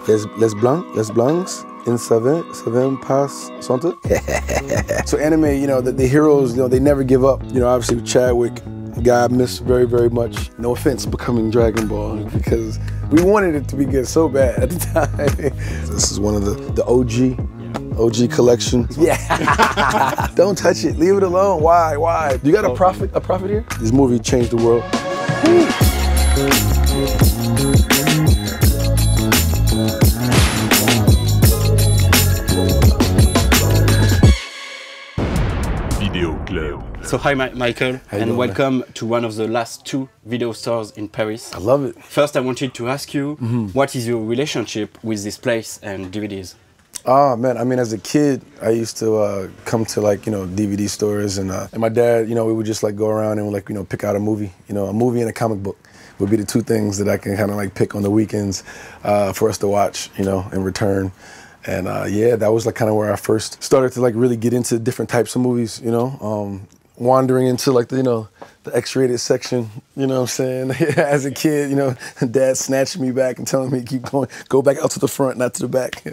les blancs, in savent pas santé. So anime, you know, the heroes, you know, they never give up. You know, obviously with Chadwick, guy I miss very, very much. No offense becoming Dragon Ball, because we wanted it to be good so bad at the time. This is one of the OG collection. Yeah. Don't touch it. Leave it alone. Why? You got a prophet here? This movie changed the world. Vidéo Club. So hi Michael, and welcome to one of the last 2 video stores in Paris. I love it. First I wanted to ask you, what is your relationship with this place and DVDs? Oh man, I mean, as a kid, I used to come to, like, you know, DVD stores, and my dad, you know, we would just like go around and like, you know, pick out a movie. You know, a movie and a comic book would be the 2 things that I can kind of like pick on the weekends for us to watch, you know, in return. And yeah, that was like kind of where I first started to like really get into different types of movies, you know, wandering into like the, you know, the X-rated section, you know what I'm saying? As a kid, you know, Dad snatching me back and telling me keep going, go back out to the front, not to the back.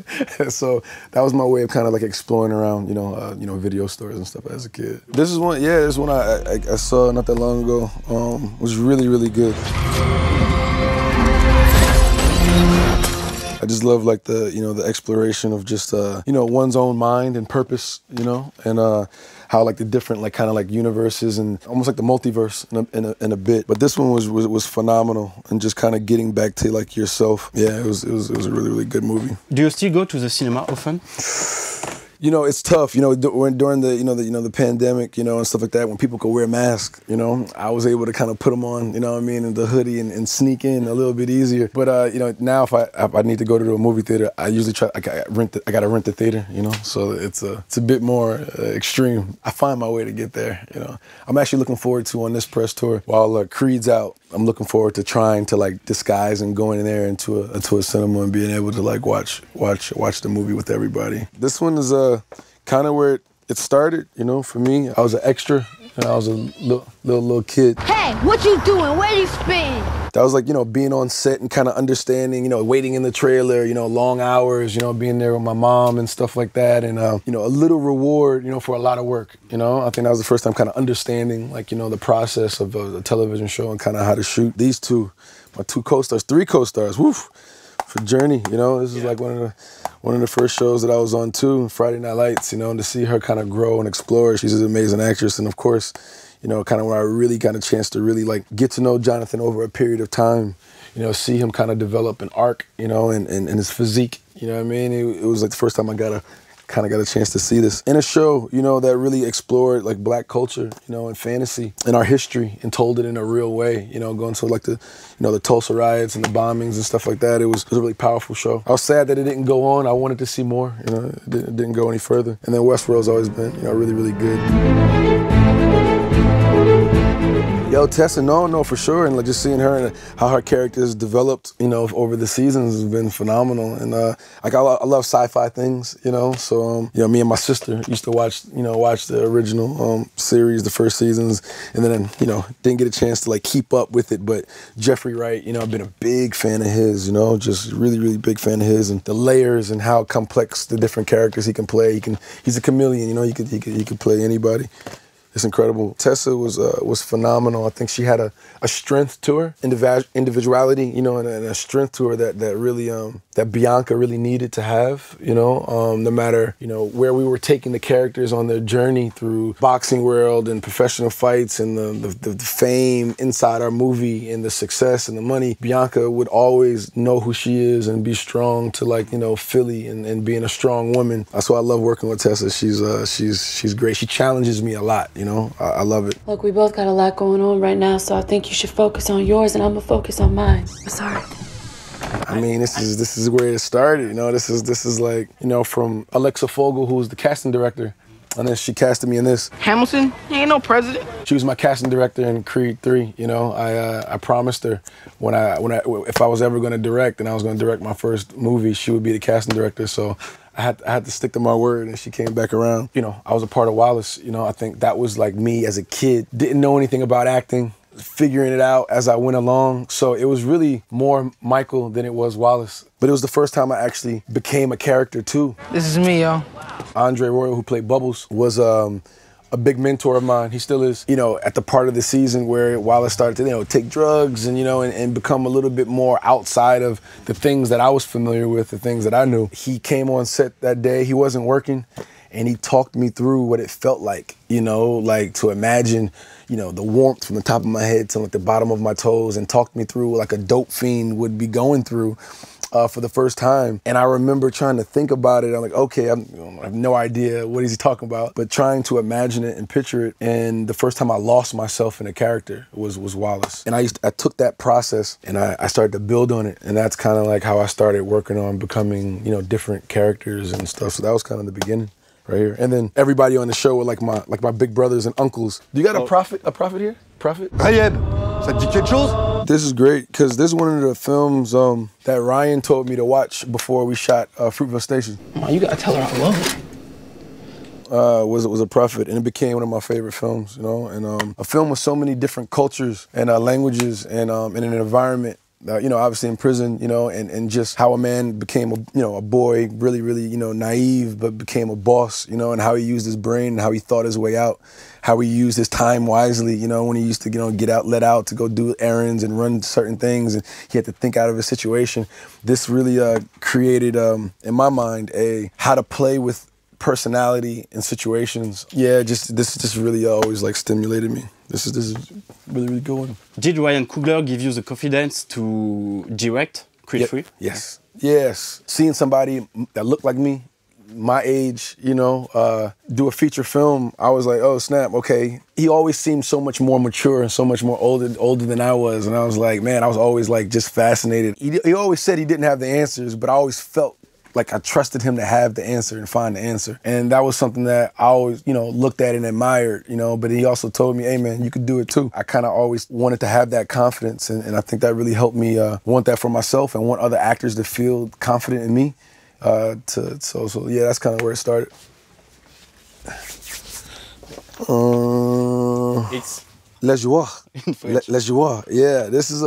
So that was my way of kind of like exploring around, you know, video stores and stuff as a kid. This is one, yeah, this is one I saw not that long ago. It was really, really good. I just love like the, you know, the exploration of just, you know, one's own mind and purpose, you know, and how like the different like kind of like universes and almost like the multiverse in a bit. But this one was phenomenal, and just kind of getting back to like yourself. Yeah, it was a really, really good movie. Do you still go to the cinema often? You know, it's tough. You know, during the pandemic, you know, and stuff like that, when people could wear masks, you know, I was able to kind of put them on, you know what I mean, and the hoodie and sneak in a little bit easier. But you know, now if I need to go to a movie theater, I usually try. I gotta rent the theater, you know, so it's a bit more extreme. I find my way to get there. You know, I'm actually looking forward to on this press tour while Creed's out. I'm looking forward to trying to like disguise and going in there into a cinema and being able to like watch the movie with everybody. This one is kind of where it started, you know, for me. I was an extra, and I was a little kid. Hey, what you doing? Where you spin? That was like, you know, being on set and kind of understanding, you know, waiting in the trailer, you know, long hours, you know, being there with my mom and stuff like that. And, you know, a little reward, you know, for a lot of work, you know. I think that was the first time kind of understanding, like, you know, the process of a television show and kind of how to shoot. These 2, my 2 co-stars, 3 co-stars, woof, for Journey, you know. This is like one of the first shows that I was on too, Friday Night Lights, you know, and to see her kind of grow and explore. She's an amazing actress, and of course, you know, kind of where I really got a chance to really like get to know Jonathan over a period of time, you know, see him kind of develop an arc, you know, and his physique, you know what I mean? It was like the first time I got a chance to see this in a show, you know, that really explored like Black culture, you know, and fantasy and our history, and told it in a real way, you know, going to like the, you know, the Tulsa riots and the bombings and stuff like that. It was a really powerful show. I was sad that it didn't go on. I wanted to see more, you know, it didn't go any further. And then Westworld's always been, you know, really, really good. Yo, Tessa, no, for sure, and like just seeing her and how her character has developed, you know, over the seasons has been phenomenal. And like I love sci-fi things, you know. So you know, me and my sister used to watch the original series, the first seasons, and then you know didn't get a chance to like keep up with it. But Jeffrey Wright, you know, I've been a big fan of his, you know, just really, really big fan of his, and the layers and how complex the different characters he can play. He's a chameleon, you know. He could play anybody. It's incredible. Tessa was phenomenal. I think she had a strength to her, individuality, you know, and a strength to her that really that Bianca really needed to have, you know. No matter, you know, where we were taking the characters on their journey through boxing world and professional fights and the fame inside our movie and the success and the money, Bianca would always know who she is and be strong to, like, you know, Philly and being a strong woman. That's why I love working with Tessa. She's great. She challenges me a lot, you know. I love it. Look, we both got a lot going on right now, so I think you should focus on yours and I'm gonna focus on mine. I'm sorry. I mean, this is where it started, you know. This is like, you know, from Alexa Fogel, who was the casting director, and then she casted me in this. Hamilton, he ain't no president. She was my casting director in Creed 3, you know. I promised her if I was ever going to direct and I was going to direct my first movie, she would be the casting director. So I had to stick to my word, and she came back around. You know, I was a part of Wallace, you know. I think that was like me as a kid. Didn't know anything about acting. figuring it out as I went along. So it was really more Michael than it was Wallace. But it was the first time I actually became a character too. This is me, yo. Andre Royal, who played Bubbles, was a big mentor of mine. He still is, you know, at the part of the season where Wallace started to, you know, take drugs and, you know, and become a little bit more outside of the things that I was familiar with, the things that I knew. He came on set that day, he wasn't working, and he talked me through what it felt like, you know, like to imagine, you know, the warmth from the top of my head to like the bottom of my toes, and talked me through like a dope fiend would be going through for the first time. And I remember trying to think about it. I'm like, okay, I have no idea what is he talking about, but trying to imagine it and picture it. And the first time I lost myself in a character was Wallace. And I took that process and I started to build on it. And that's kind of like how I started working on becoming, you know, different characters and stuff. So that was kind of the beginning. Right here. And then everybody on the show were like my big brothers and uncles. Do you got a prophet here? Prophet? Ryan, ça te dit quelque chose? This is great because this is one of the films that Ryan told me to watch before we shot Fruitville Station. Mom, you gotta tell her I love her. Was a prophet, and it became one of my favorite films, you know. And a film with so many different cultures and languages and in an environment. You know, obviously in prison, you know, and just how a man became a boy, really, you know, naive, but became a boss, you know, and how he used his brain and how he thought his way out, how he used his time wisely, you know, when he used to, you know, let out to go do errands and run certain things, and he had to think out of his situation. This really created, in my mind, how to play with personality and situations. Yeah, this really always like stimulated me. This is really good one. Did Ryan Coogler give you the confidence to direct Creed 3? Yes. Yes. Seeing somebody that looked like me, my age, you know, do a feature film, I was like, oh snap, okay. He always seemed so much more mature and so much more older than I was. And I was like, man, I was always like just fascinated. He always said he didn't have the answers, but I always felt like I trusted him to have the answer and find the answer. And that was something that I always, you know, looked at and admired, you know, but he also told me, hey man, you could do it too. I kind of always wanted to have that confidence, and I think that really helped me want that for myself and want other actors to feel confident in me. So yeah, that's kind of where it started. It's Les Joies. Les Joies. Yeah, this is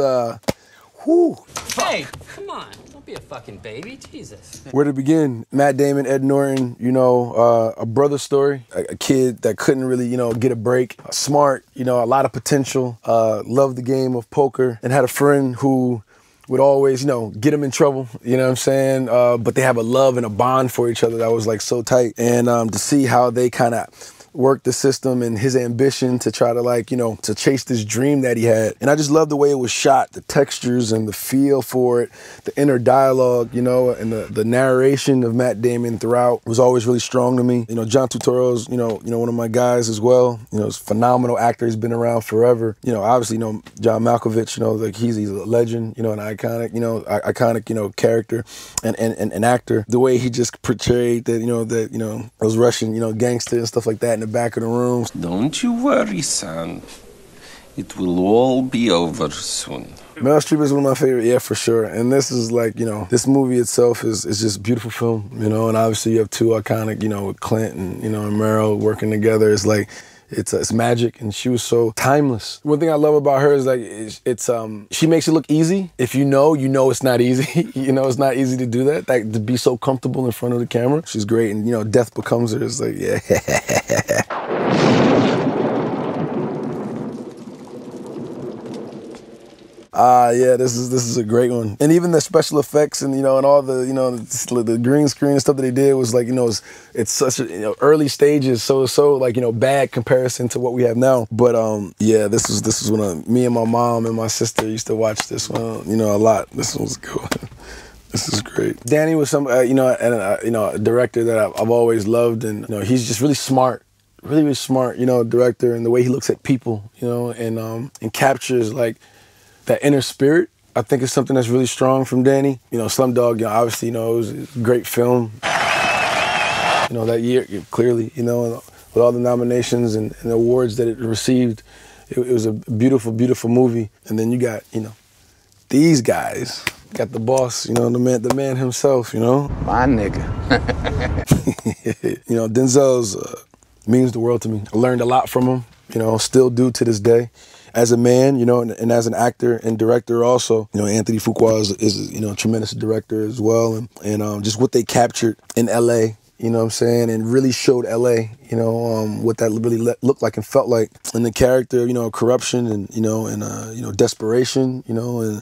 whew. Hey, come on. Don't be a fucking baby. Jesus. Where to begin? Matt Damon, Ed Norton, you know, a brother story. A kid that couldn't really, you know, get a break. Smart, you know, a lot of potential. Loved the game of poker, and had a friend who would always, you know, get him in trouble, you know what I'm saying? But they have a love and a bond for each other that was like so tight. And to see how they kind of worked the system and his ambition to try to, like, you know, to chase this dream that he had. And I just love the way it was shot, the textures and the feel for it, the inner dialogue, you know, and the narration of Matt Damon throughout was always really strong to me. You know, John Turturro's, you know, one of my guys as well. You know, he's a phenomenal actor. He's been around forever. You know, obviously, you know, John Malkovich, you know, like he's a legend, you know, an iconic, you know, character and an actor. The way he just portrayed that, you know, those Russian, you know, gangster and stuff like that in the back of the room. Don't you worry, son. It will all be over soon. Meryl Streep is one of my favorite, yeah, for sure. And this is like, you know, this movie itself is just a beautiful film, you know, and obviously you have two iconic, you know, with Clint and, you know, and Meryl working together. It's like, it's magic, and she was so timeless. One thing I love about her is like, she makes it look easy. If you know it's not easy. You know, it's not easy to do that, like to be so comfortable in front of the camera. She's great, and you know, Death Becomes Her is like, yeah. Yeah, this is a great one. And even the special effects and, you know, and all the, you know, the green screen and stuff that they did was like, you know, it's such a, you know, early stages, so like, you know, bad comparison to what we have now. But yeah, this was when me and my mom and my sister used to watch this one, you know, a lot. This one was good. This is great. Danny was you know, and you know, a director that I've always loved, and you know, he's just really smart. Really smart, you know, director, and the way he looks at people, you know, and captures like that inner spirit. I think it's something that's really strong from Danny. You know, Slumdog, you know, obviously, you know, it was a great film. You know, that year, clearly, you know, with all the nominations and the awards that it received, it was a beautiful, beautiful movie. And then you got, you know, these guys. Got the boss, you know, the man himself, you know. My nigga. You know, Denzel's means the world to me. I learned a lot from him, you know, still do to this day. as a man, you know, and as an actor and director also. You know, Anthony Fuqua is you know, a tremendous director as well, and just what they captured in LA, you know what I'm saying, and really showed LA, you know, what that really looked like and felt like, and the character, you know, corruption and you know, desperation, you know,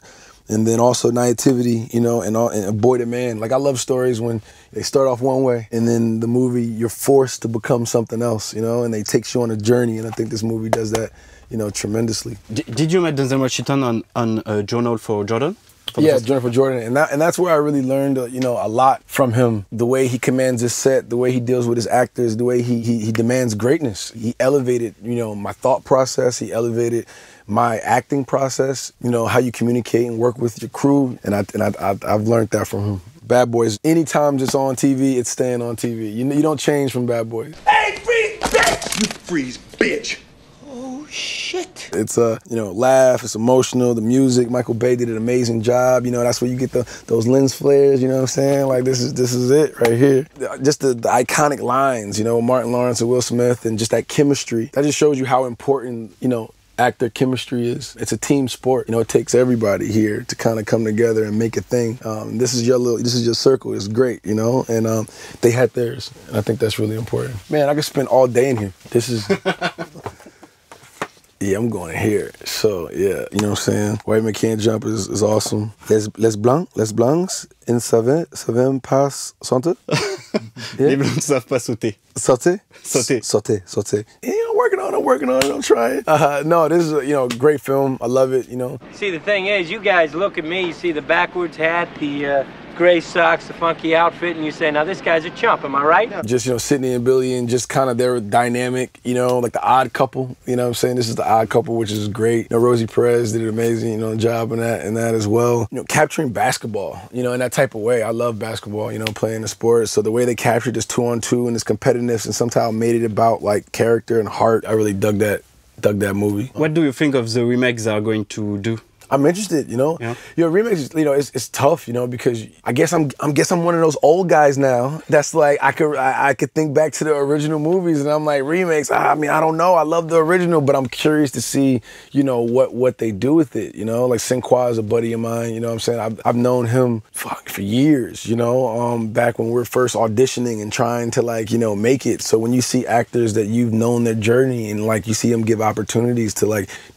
and then also naivety, you know, and a boy to man. Like, I love stories when they start off one way and then the movie, you're forced to become something else, you know, and they take you on a journey, and I think this movie does that, you know, tremendously. Did you meet Denzel Washington on Journal for Jordan? Yeah, Journal for Jordan, and that's where I really learned, you know, a lot from him. The way he commands his set, the way he deals with his actors, the way he demands greatness. He elevated, you know, my thought process. He elevated my acting process. You know, how you communicate and work with your crew, and I've learned that from him. Bad Boys, anytime it's on TV, it's staying on TV. You don't change from Bad Boys. Hey, freeze, bitch! You freeze, bitch! Oh, shit. It's you know, laugh, it's emotional, the music, Michael Bay did an amazing job, you know, that's where you get those lens flares, you know what I'm saying? Like, this is it right here. Just the iconic lines, you know, Martin Lawrence and Will Smith, and just that chemistry. That just shows you how important, you know, actor chemistry is. It's a team sport. You know, it takes everybody here to kind of come together and make a thing. This is your circle. It's great, you know, and they had theirs, and I think that's really important. Man, I could spend all day in here. This is... Yeah, I'm going here. So, yeah, you know what I'm saying? White Man Can't Jump is awesome. Les Blancs, in savent pas sauter. Les Blancs savent pas sauter. Sauter? Sauter. Sauter. Yeah, I'm working on it, I'm trying. No, this is a, you know, great film. I love it, you know. See, the thing is, you guys look at me, you see the backwards hat, the gray socks, the funky outfit, and you say, now this guy's a chump, am I right? Just, you know, Sydney and Billy, and just kind of their dynamic, you know, like the odd couple, you know what I'm saying? This is the odd couple, which is great. You know, Rosie Perez did an amazing, you know, job in that as well. You know, capturing basketball, you know, in that type of way. I love basketball, you know, playing the sport. So the way they captured this 2-on-2 and this competitiveness and somehow made it about like character and heart, I really dug that movie. What do you think of the remakes they are going to do? I'm interested, you know. Yeah. You know, remakes, you know, it's tough, you know, because I guess I'm one of those old guys now that's like I could think back to the original movies, and I'm like, remakes, I mean, I don't know. I love the original, but I'm curious to see, you know, what they do with it, you know. Like Sinqua is a buddy of mine, you know what I'm saying? I've known him for years, you know, back when we were first auditioning and trying to, like, you know, make it. So when you see actors that you've known their journey and like you see them give opportunities to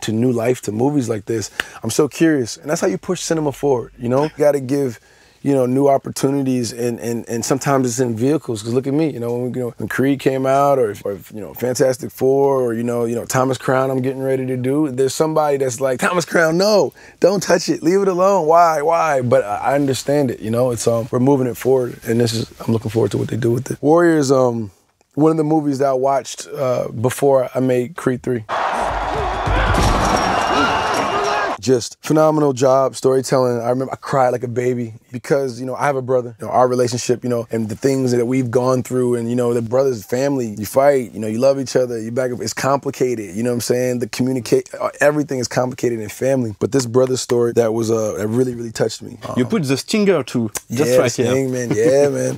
new life, to movies like this, I'm so curious, and that's how you push cinema forward, you know? You gotta give, you know, new opportunities, and sometimes it's in vehicles, because look at me, you know, when Creed came out, or you know, Fantastic Four, or you know, Thomas Crown I'm getting ready to do, there's somebody that's like, Thomas Crown, no, don't touch it, leave it alone, why? But I understand it, you know, it's we're moving it forward, and I'm looking forward to what they do with it. Warriors, one of the movies that I watched before I made Creed 3. Just phenomenal job, storytelling. I remember I cried like a baby because, you know, I have a brother. You know, our relationship, you know, and the things that we've gone through, and, you know, the brother's family, you fight, you know, you love each other, you back up. It's complicated, you know what I'm saying? Everything is complicated in family. But this brother's story, that really, really touched me. You put the stinger too, just right here. Sting, man. Yeah, man.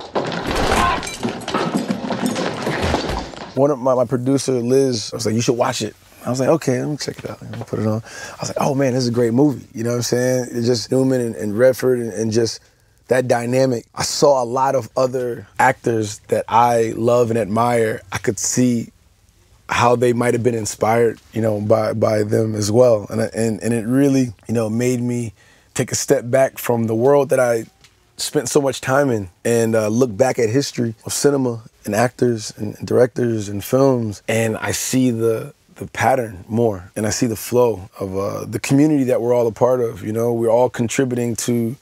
One of my producer, Liz, I was like, you should watch it. I was like, okay, let me check it out. Let me put it on. I was like, oh man, this is a great movie. You know what I'm saying? It's just Newman and Redford and just that dynamic. I saw a lot of other actors that I love and admire. I could see how they might have been inspired, you know, by them as well. And it really, you know, made me take a step back from the world that I spent so much time in, and look back at history of cinema and actors and directors and films, and I see the pattern more, and I see the flow of the community that we're all a part of. You know, we're all contributing to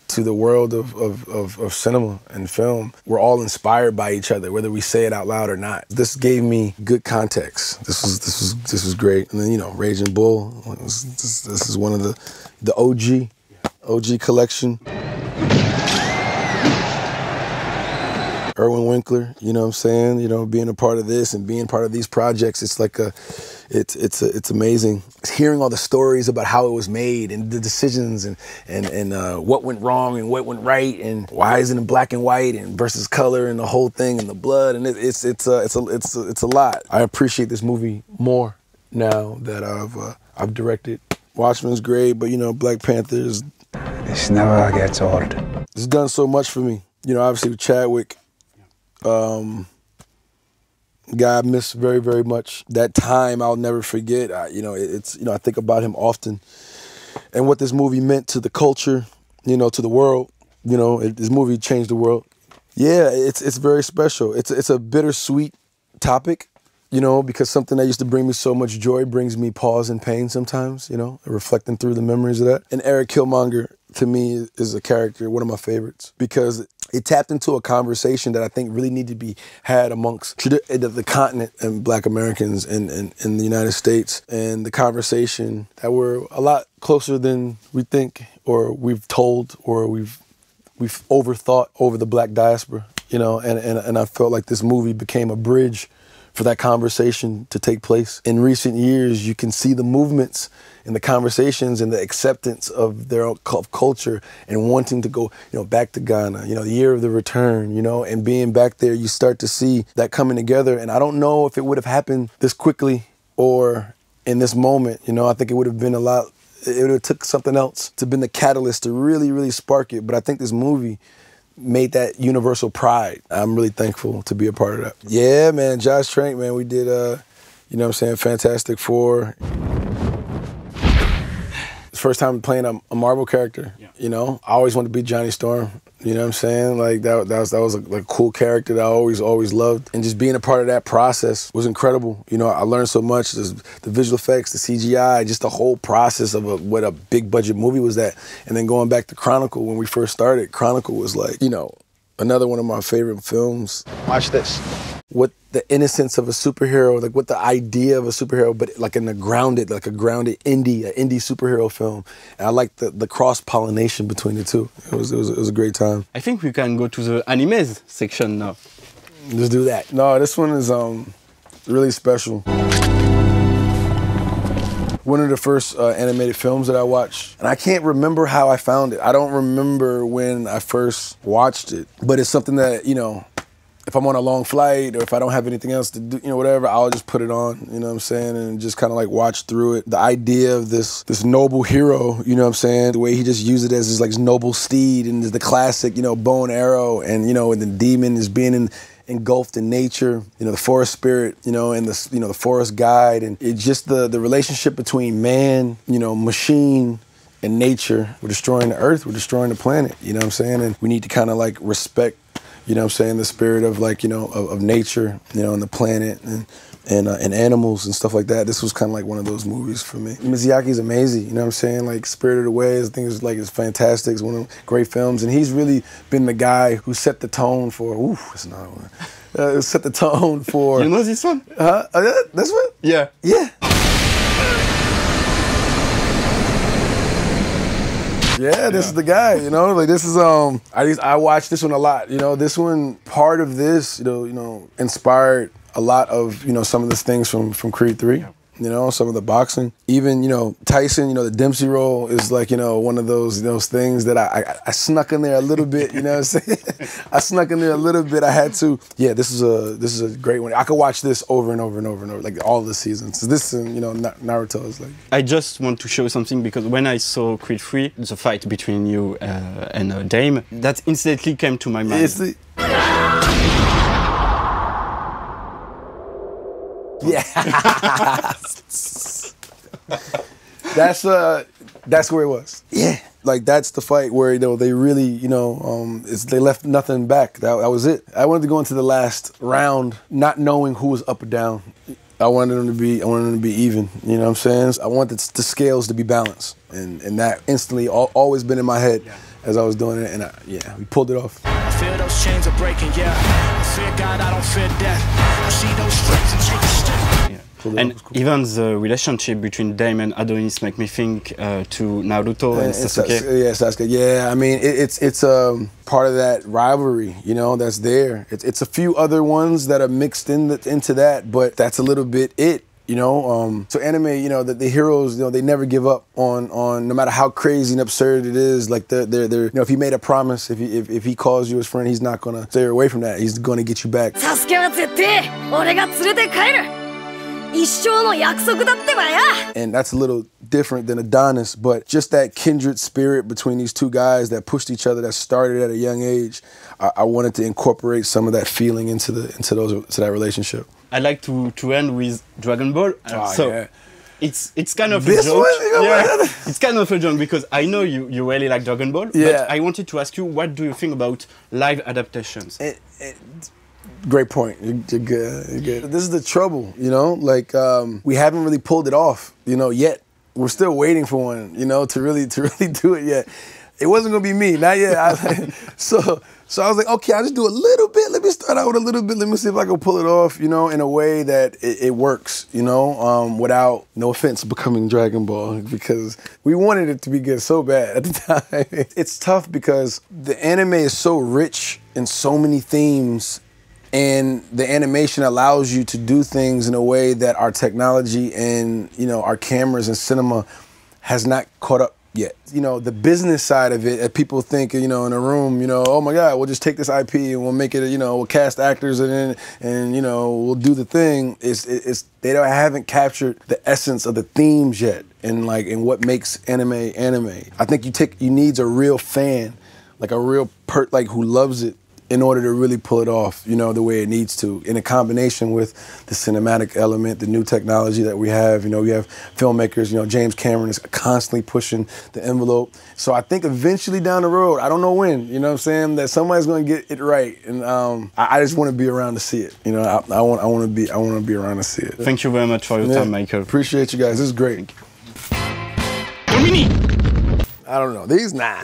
the world of cinema and film. We're all inspired by each other, whether we say it out loud or not. This gave me good context. This was great. And then, you know, Raging Bull. This is one of the OG collection. Erwin Winkler, you know what I'm saying? You know, being a part of this and being part of these projects, it's like it's amazing. Hearing all the stories about how it was made and the decisions and what went wrong and what went right and why isn't it black and white and versus color and the whole thing and the blood, and it's a lot. I appreciate this movie more now that I've directed. Watchmen's great, but you know, Black Panther is... This never gets old. It's done so much for me. You know, obviously with Chadwick, guy I miss very, very much. That time I'll never forget. I think about him often and what this movie meant to the culture, you know, to the world. You know, this movie changed the world. Yeah, it's very special. It's a bittersweet topic, you know, because something that used to bring me so much joy brings me pause and pain sometimes, you know, reflecting through the memories of that. And Eric Killmonger, to me, is a character, one of my favorites, because it tapped into a conversation that I think really needed to be had amongst the continent and Black Americans in the United States, and the conversation that we're a lot closer than we think, or we've told, or we've overthought over the Black diaspora, you know, and I felt like this movie became a bridge for that conversation to take place. In recent years, you can see the movements and the conversations and the acceptance of their own culture and wanting to go, you know, back to Ghana, you know, the year of the return, you know, and being back there, you start to see that coming together. And I don't know if it would have happened this quickly or in this moment, you know. I think it would have been it would have took something else to been the catalyst to really, really spark it. But I think this movie made that universal pride. I'm really thankful to be a part of that. Yeah, man, Josh Trank, man, we did, you know what I'm saying, Fantastic Four. It's the first time playing a Marvel character, you know. I always wanted to be Johnny Storm, you know what I'm saying? Like, that was a cool character that I always loved. And just being a part of that process was incredible. You know, I learned so much, the visual effects, the CGI, just the whole process of what a big budget movie was that. And then going back to Chronicle, when we first started, Chronicle was like, you know, another one of my favorite films. Watch this. What the innocence of a superhero, like what the idea of a superhero, but like in a grounded indie superhero film. And I like the cross-pollination between the two. It was a great time. I think we can go to the animes section now. Let's do that. No, this one is really special. One of the first animated films that I watched. And I can't remember how I found it. I don't remember when I first watched it. But it's something that, you know, if I'm on a long flight or if I don't have anything else to do, you know, whatever, I'll just put it on, you know what I'm saying, and just kind of like watch through it. The idea of this noble hero, you know what I'm saying, the way he just used it as his like noble steed, and the classic, you know, bow and arrow, and, you know, and the demon is being engulfed in nature, you know, the forest spirit, you know, and the, you know, the forest guide, and it's just the relationship between man, you know, machine, and nature. We're destroying the earth, we're destroying the planet, you know what I'm saying, and we need to kind of like respect, you know what I'm saying, the spirit of like, you know, of nature, you know, and the planet and animals and stuff like that. This was kind of like one of those movies for me. Miyazaki's amazing, you know what I'm saying? Like Spirited Away, I think it's fantastic. It's one of the great films, and he's really been the guy who set the tone for. It's not one. Set the tone for. You know this one? This one? Yeah. Yeah. Yeah, this is the guy, you know, like this is, I watch this one a lot, you know, this one, part of this, you know, inspired a lot of, you know, some of the things from Creed 3, you know, some of the boxing. Even, you know, Tyson, you know, the Dempsey role is like, you know, one of those things that I snuck in there a little bit, you know what I'm saying? I snuck in there a little bit, I had to. Yeah, this is a great one. I could watch this over and over and over and over, like all the seasons. This and, you know, Naruto is like. I just want to show something, because when I saw Creed 3, the fight between you and Dame, that instantly came to my mind. Yeah. That's where it was. Yeah. Like that's the fight where, you know, they really, you know, they left nothing back. That was it. I wanted to go into the last round not knowing who was up or down. I wanted them to be even, you know what I'm saying? I wanted the scales to be balanced. And that instantly always been in my head as I was doing it, and we pulled it off. I feel those chains are breaking, yeah. I fear God, I don't fear death. I see those strings and take a step. And even the relationship between Dame and Adonis make me think to Naruto and Sasuke. Sasuke. Yeah, I mean, it's part of that rivalry, you know, that's there. It's a few other ones that are mixed into that, but that's a little bit it. You know, so anime, you know, the heroes, you know, they never give up on no matter how crazy and absurd it is. Like they're you know, if he made a promise, if he calls you his friend, he's not gonna stay away from that. He's gonna get you back. And that's a little different than Adonis, but just that kindred spirit between these two guys that pushed each other, that started at a young age, I wanted to incorporate some of that feeling into that relationship. I like to end with Dragon Ball. Yeah. It's kind of this a joke. One? It's kind of a joke because I know you really like Dragon Ball. Yeah. But I wanted to ask you, what do you think about live adaptations? Great point. You're good. You're good. This is the trouble, you know. Like we haven't really pulled it off, you know, yet. We're still waiting for one, you know, to really do it yet. It wasn't gonna be me, not yet. So I was like, okay, I'll just do a little bit. Let me start out with a little bit. Let me see if I can pull it off, you know, in a way that it works, you know, without, no offense, becoming Dragon Ball, because we wanted it to be good so bad at the time. It's tough because the anime is so rich in so many themes, and the animation allows you to do things in a way that our technology and, you know, our cameras and cinema has not caught up yet. You know, the business side of it, people think, you know, in a room, you know, oh my God, we'll just take this IP and we'll make it, you know, we'll cast actors and you know, we'll do the thing. They haven't captured the essence of the themes yet, and what makes anime. I think you need a real fan, like a real who loves it, in order to really pull it off, you know, the way it needs to, in a combination with the cinematic element, the new technology that we have. You know, we have filmmakers, you know, James Cameron is constantly pushing the envelope. So I think eventually down the road, I don't know when, you know what I'm saying, that somebody's gonna get it right. And I just wanna be around to see it. You know, I wanna be around to see it. Thank you very much for your time, Michael. Appreciate you guys, this is great. Konbini! I don't know, these, nah.